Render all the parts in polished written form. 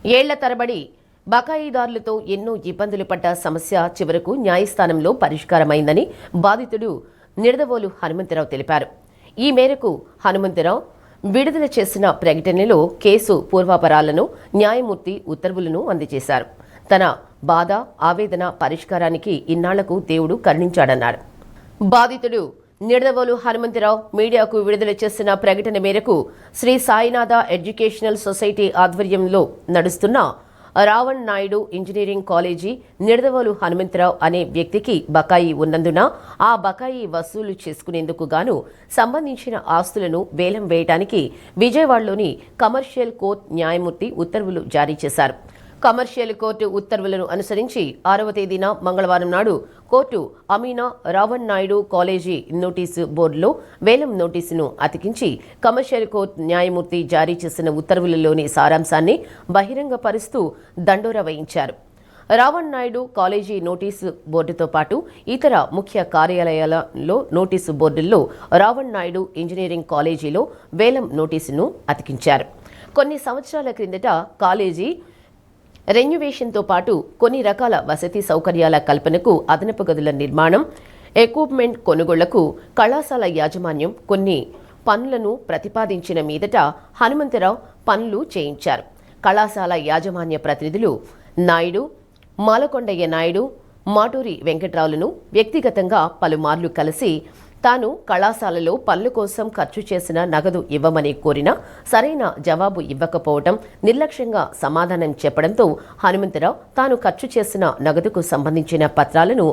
ఏళ్ల తరబడి బకాయిదారులతో ఎన్నో ఇబ్బందులు పడ్డ సమస్య చివరకు న్యాయస్థానంలో పరిష్కారమైందని బాధితుడు నిడదవోలు హనుమంతరావు తెలిపారు. ఈ మేరకు హనుమంతరావు విడుదల చేసిన ప్రకటనలో కేసు పూర్వాపరాలను న్యాయమూర్తి ఉత్తర్వులను అందజేశారు. తన బాధ ఆవేదన పరిష్కారానికి ఇన్నాళ్లకు దేవుడు కరుణించాడన్నారు. బాధితుడు నిడదవోలు హనుమంతరావు మీడియాకు విడుదల చేసిన ప్రకటన మేరకు శ్రీ సాయినాథ ఎడ్యుకేషనల్ సొసైటీ ఆధ్వర్యంలో నడుస్తున్న రావణ్ నాయుడు ఇంజనీరింగ్ కాలేజీ నిడదవోలు హనుమంతరావు అనే వ్యక్తికి బకాయి ఉన్నందున ఆ బకాయి వసూలు చేసుకునేందుకు గాను సంబంధించిన ఆస్తులను వేలం వేయడానికి విజయవాడలోని కమర్షియల్ కోర్టు న్యాయమూర్తి ఉత్తర్వులు జారీ చేశారు. కమర్షియల్ కోర్టు ఉత్తర్వులను అనుసరించి 6వ తేదీన మంగళవారం నాడు కోర్టు అమీనా రావణ్ నాయుడు కాలేజీ నోటీసు బోర్డులో వేలం నోటీసును అతికించి కమర్షియల్ కోర్టు న్యాయమూర్తి జారీ చేసిన ఉత్తర్వులలోని సారాంశాన్ని బహిరంగపరుస్తూ దండోరా వేయించారు. రావణ్ నాయుడు కాలేజీ నోటీసు బోర్డుతో పాటు ఇతర ముఖ్య కార్యాలయాలలో నోటీసు బోర్డుల్లో రావణ్ నాయుడు ఇంజనీరింగ్ కాలేజీలో వేలం నోటీసును అతికించారు. కొన్ని సంవత్సరాల క్రిందట కాలేజీ రెన్యువేషన్తో పాటు కొన్ని రకాల వసతి సౌకర్యాల కల్పనకు అదనపు గదుల నిర్మాణం, ఎక్విప్మెంట్ కొనుగోళ్లకు కళాశాల యాజమాన్యం కొన్ని పనులను ప్రతిపాదించిన మీదట హనుమంతరావు పనులు చేయించారు. కళాశాల యాజమాన్య ప్రతినిధులు నాయుడు, మాలకొండయ్య నాయుడు, మాటూరి వెంకట్రావులను వ్యక్తిగతంగా పలుమార్లు కలిసి తాను కళాశాలలో పనుల కోసం ఖర్చు చేసిన నగదు ఇవ్వమని కోరినా సరైన జవాబు ఇవ్వకపోవడం, నిర్లక్ష్యంగా సమాధానం చెప్పడంతో హనుమంతరావు తాను ఖర్చు చేసిన నగదుకు సంబంధించిన పత్రాలను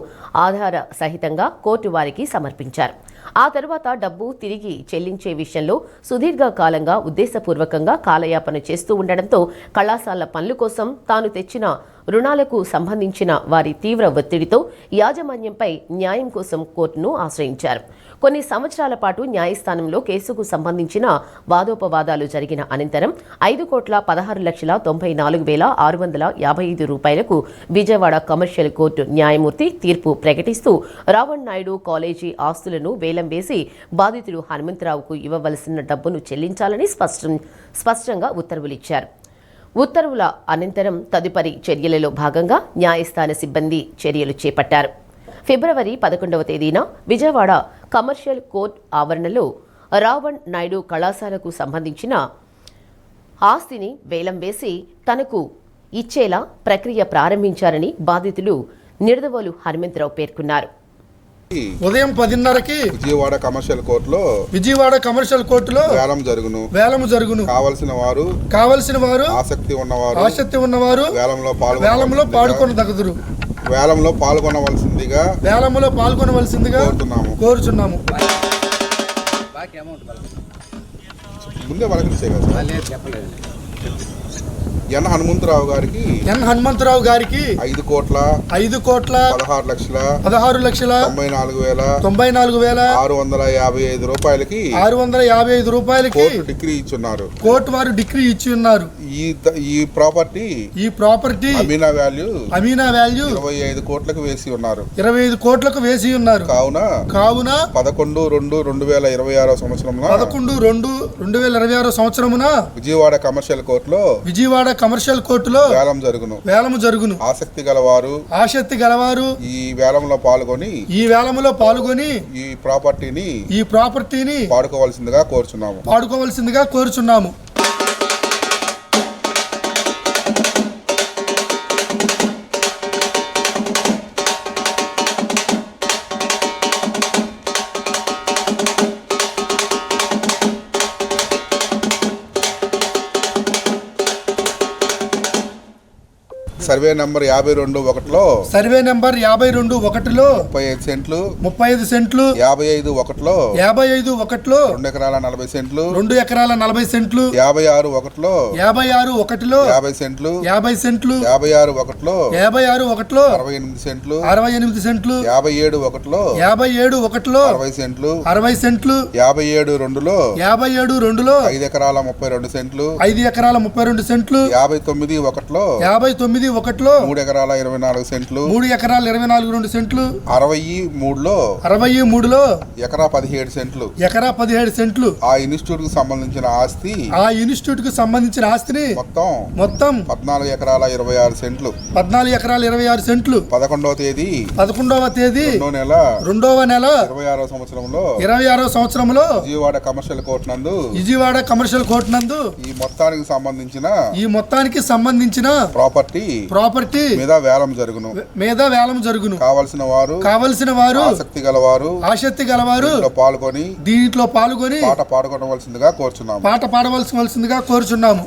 ఆధార సహితంగా కోర్టు వారికి సమర్పించారు. ఆ తర్వాత డబ్బు తిరిగి చెల్లించే విషయంలో సుదీర్ఘకాలంగా ఉద్దేశపూర్వకంగా కాలయాపన చేస్తూ ఉండడంతో కళాశాల పనుల కోసం తాను తెచ్చిన రుణాలకు సంబంధించిన వారి తీవ్ర ఒత్తిడితో యాజమాన్యంపై న్యాయం కోసం కోర్టును ఆశ్రయించారు. కొన్ని సంవత్సరాల పాటు న్యాయస్థానంలో కేసుకు సంబంధించిన వాదోపవాదాలు జరిగిన అనంతరం 5,16,94,655 రూపాయలకు విజయవాడ కమర్షియల్ కోర్టు న్యాయమూర్తి తీర్పు ప్రకటిస్తూ రావణ్ నాయుడు కాలేజీ ఆస్తులను వేలం వేసి బాధితుడు హనుమంతరావుకు ఇవ్వవలసిన డబ్బును చెల్లించాలని స్పష్టంగా ఉత్తర్వులిచ్చారు. ఉత్తర్వుల అనంతరం తదుపరి చర్యలలో భాగంగా న్యాయస్థాన సిబ్బంది చర్యలు చేపట్టారు. ఫిబ్రవరి 11వ తేదీన విజయవాడ కమర్షియల్ కోర్టు ఆవరణలో రావణ్ నాయుడు కళాశాలకు సంబంధించిన ఆస్తిని వేలం వేసి తనకు ఇచ్చేలా ప్రక్రియ ప్రారంభించారని బాధితులు నిడదవోలు హనుమంతరావు పేర్కొన్నారు. ఉదయం 10:30కి విజయవాడ కమర్షియల్ కోర్టులో వేలం జరుగును. కావలసిన వారు ఆసక్తి ఉన్నవారు వేలంలో పాల్గొనదగుదురు. వేలంలో పాల్గొనవలసిందిగా కోరుచున్నాము. ముందే ఎన్ హనుమంతరావు గారికి 5,16,94,655 రూపాయలకి కోర్టు వారు డిగ్రీ ఇచ్చి ఉన్నారు. ఈ ప్రాపర్టీ అమీనా వాల్యూ 25 కోట్లకు వేసి ఉన్నారు. కావున 11/2/2026 సంవత్సరమున విజయవాడ కమర్షియల్ కోర్టులో వేలము జరుగును. ఆసక్తి గలవారు ఈ వేలంలో పాల్గొని ఈ ప్రాపర్టీని వాడుకోవాల్సిందిగా కోరుచున్నాము. సర్వే నంబర్ 52/1లో 35 సెంట్లు 55/1లో 2 ఎకరాల 40 సెంట్లు 56/1లో 50 సెంట్లు 56/1లో 68 సెంట్లు 57/1లో 60 సెంట్లు 57/2లో 5 ఎకరాల 32 సెంట్లు 59/1లో 1/1లో 3 ఎకరాల 24 సెంట్లు 3 ఎకరాల 24 సెంట్లు 63లో 63లో ఎకరా 17 సెంట్లు ఎకరా 17 సెంట్లు ఆ ఇన్స్టిట్యూట్ కు సంబంధించిన ఆస్తి ఆ ఇన్స్టిట్యూట్ కు సంబంధించిన ఆస్తిని మొత్తం 14 ఎకరాల 26 సెంట్లు 14 ఎకరాల 26 సెంట్లు 11వ తేదీ 11వ తేదీ 2వ నెల 26వ సంవత్సరంలో విజయవాడ కమర్షియల్ కోర్టు నందు ఈ మొత్తానికి సంబంధించిన ప్రాపర్టీ మీద వేలం జరుగును కావలసిన వారు ఆసక్తి గలవారు దీంట్లో పాల్గొని పాట పాడవలసిందిగా కోరుచున్నాము.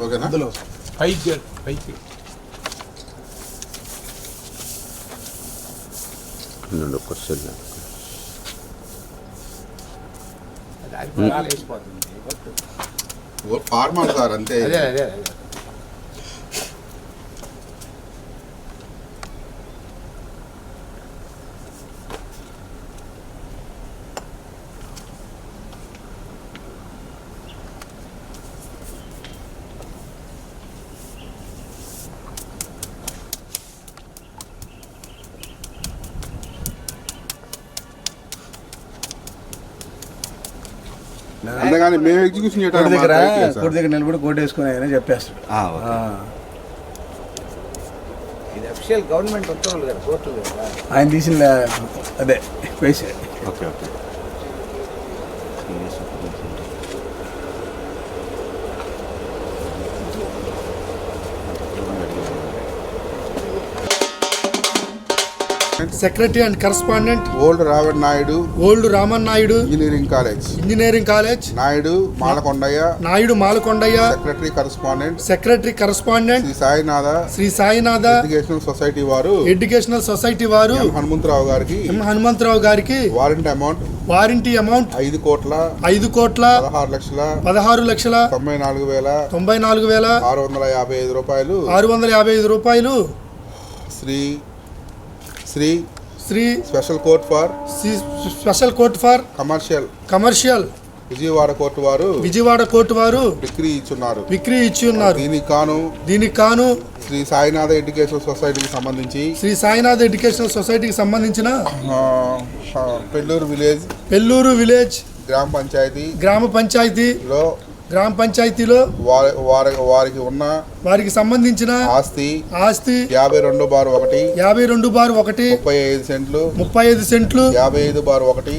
ఓకేనా? పైకి ఫార్మల్ సార్ అంతే. అదే అంతేగాని మేము ఎగ్జిక్యూషన్ కోర్టు దగ్గర నిలబడి కోర్టు వేసుకుని చెప్పేస్తాడు. ఇది అఫీషియల్ గవర్నమెంట్ ఉత్తర్వులు కదా, కోర్టు ఆయన తీసిన అదే వేసే. Okay okay. Secretary and correspondent old Raman Naidu engineering college Naidu Malakondaiah secretary correspondent Shri Sainath educational society వారు హనుమంతరావు గారికి వారంటీ అమౌంట్ 5 కోట్ల 16,94,655 రూపాయలు Shri special court for commercial Vijayawada court వారు విక్రీ ఇచ్చి ఉన్నారు. దీనికి కాను శ్రీ సాయినాథ ఎడ్యుకేషనల్ సొసైటీకి సంబంధించిన పెల్లూరు విలేజ్ గ్రామ పంచాయతీలో వారికి సంబంధించిన ఆస్తి 52/1 35 సెంట్లు 55/1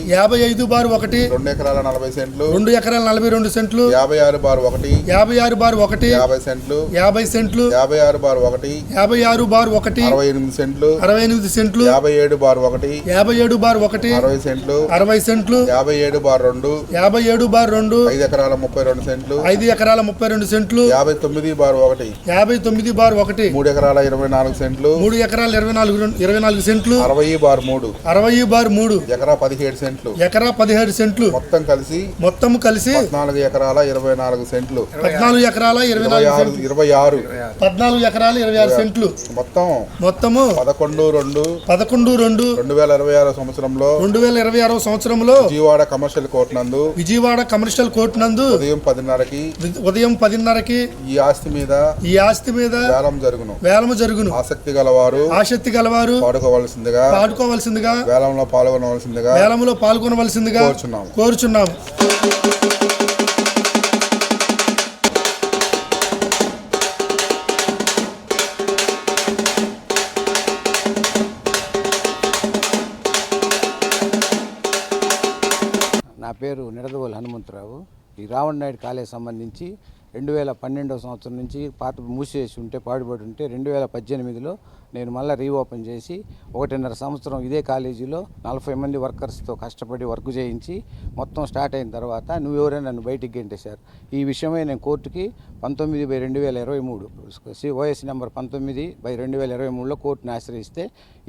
2 ఎకరాల 40 సెంట్లు 56/1 50 సెంట్లు 56/1 68 సెంట్లు 57/1 60 సెంట్లు 57/2 5 ఎకరాల 32 సెంట్లు 59/1 3 ఎకరాల 24 సెంట్లు 60/3 ఎకరా 17 సెంట్లు మొత్తం కలిసి 14 ఎకరాల 24 సెంట్లు 14 ఎకరాల 26 సెంట్లు మొత్తము 11/2/2026 సంవత్సరంలో విజయవాడ కమర్షియల్ కోర్టు నందు ఉదయం 10:30కి ఈ ఆస్తి మీద వేలము జరుగును. ఆసక్తి గలవారు పాడుకోవలసిందిగా వేలంలో పాల్గొనవలసిందిగా కోరుచున్నాము. నా పేరు నిడదవోలు హనుమంతరావు. ఈ రావణ నాయుడు కాలేజ్ సంబంధించి 2012 సంవత్సరం నుంచి పాత మూసేసి ఉంటే పాడుపడి ఉంటే 2018లో నేను మళ్ళీ రీఓపెన్ చేసి 1.5 సంవత్సరం ఇదే కాలేజీలో 40 మంది వర్కర్స్తో కష్టపడి వర్క్ చేయించి మొత్తం స్టార్ట్ అయిన తర్వాత నువ్వెవరైనా నన్ను బయటికి గెంటేశారు. ఈ విషయమై నేను కోర్టుకి 19/2023 ఓఎస్ నెంబర్ 19/2023లో కోర్టుని ఆశ్రయిస్తే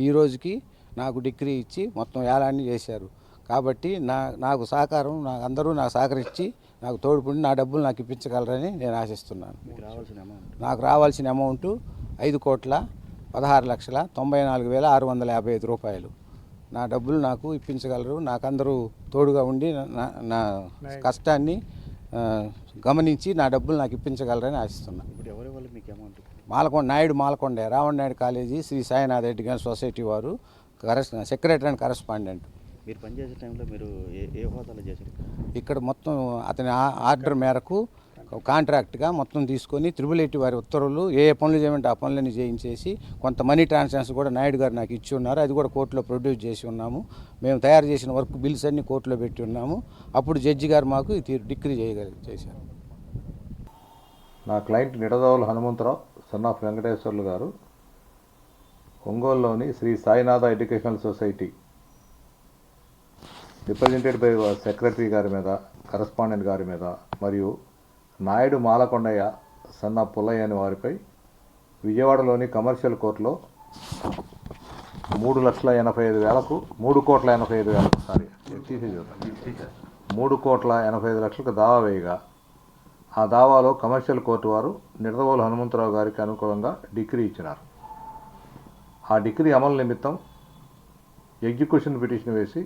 ఈ రోజుకి నాకు డిగ్రీ ఇచ్చి మొత్తం ఏలాన్ని చేశారు. కాబట్టి నాకు సహకారం అందరూ నాకు సహకరించి నాకు తోడుపుండి నా డబ్బులు నాకు ఇప్పించగలరని నేను ఆశిస్తున్నాను. నాకు రావాల్సిన అమౌంట్ 5,16,94,655 రూపాయలు. నా డబ్బులు నాకు ఇప్పించగలరు. నాకు అందరూ తోడుగా ఉండి నా కష్టాన్ని గమనించి నా డబ్బులు నాకు ఇప్పించగలరని ఆశిస్తున్నాను. Naidu Malakonda Ravana Naidu college Shri Sainath education society వారు సెక్రటరీ అండ్ కరెస్పాండెంట్. మీరు పనిచేసే టైంలో మీరు ఏ హోదాలో చేశారు? ఇక్కడ మొత్తం అతని ఆర్డర్ మేరకు కాంట్రాక్ట్గా మొత్తం తీసుకొని 888 వారి ఉత్తర్వులు ఏ పనులు చేయమంటే ఆ పనులని చేయించేసి కొంత మనీ ట్రాన్సాక్షన్స్ కూడా నాయుడు గారు నాకు ఇచ్చి ఉన్నారు. అది కూడా కోర్టులో ప్రొడ్యూస్ చేసి ఉన్నాము. మేము తయారు చేసిన వర్క్ బిల్స్ అన్ని కోర్టులో పెట్టి ఉన్నాము. అప్పుడు జడ్జి గారు మాకు డిక్రీ చేశారు. నా client Nidadavolu Hanumantharao son of Venkateswarlu గారు ఒంగోలులోని Sri Sainath educational society represented by secretary గారి మీద, కరస్పాండెంట్ గారి మీద మరియు నాయుడు మాలకొండయ్య సన్న పుల్లయ్య అని వారిపై విజయవాడలోని కమర్షియల్ కోర్టులో 3,85,000కు దావా వేయగా ఆ దావాలో కమర్షియల్ కోర్టు వారు నిడదవోలు హనుమంతరావు గారికి అనుకూలంగా డిగ్రీ ఇచ్చినారు. ఆ డిగ్రీ అమలు నిమిత్తం ఎగ్జిక్యూషన్ పిటిషన్ వేసి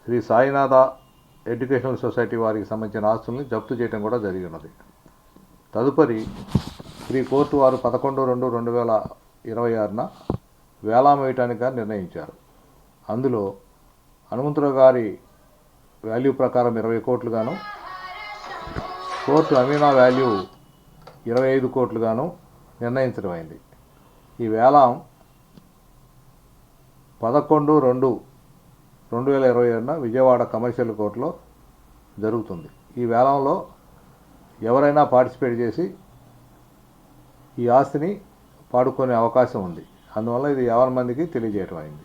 శ్రీ సాయినాథ ఎడ్యుకేషనల్ సొసైటీ వారికి సంబంధించిన ఆస్తుల్ని జప్తు చేయడం కూడా జరిగి ఉన్నది. తదుపరి శ్రీ కోర్టు వారు 11/2/2026న వేలం వేయటానికి నిర్ణయించారు. అందులో హనుమంతరావు గారి వాల్యూ ప్రకారం 20 కోట్లు గాను, కోర్టు అమీనా వాల్యూ 25 కోట్లు గాను నిర్ణయించడం అయింది. ఈ వేలం 11/2/2026న విజయవాడ కమర్షియల్ కోర్టులో జరుగుతుంది. ఈ వేలంలో ఎవరైనా పార్టిసిపేట్ చేసి ఈ ఆస్తిని పాడుకునే అవకాశం ఉంది. అందువల్ల ఇది 50 మందికి తెలియజేయటం అయింది.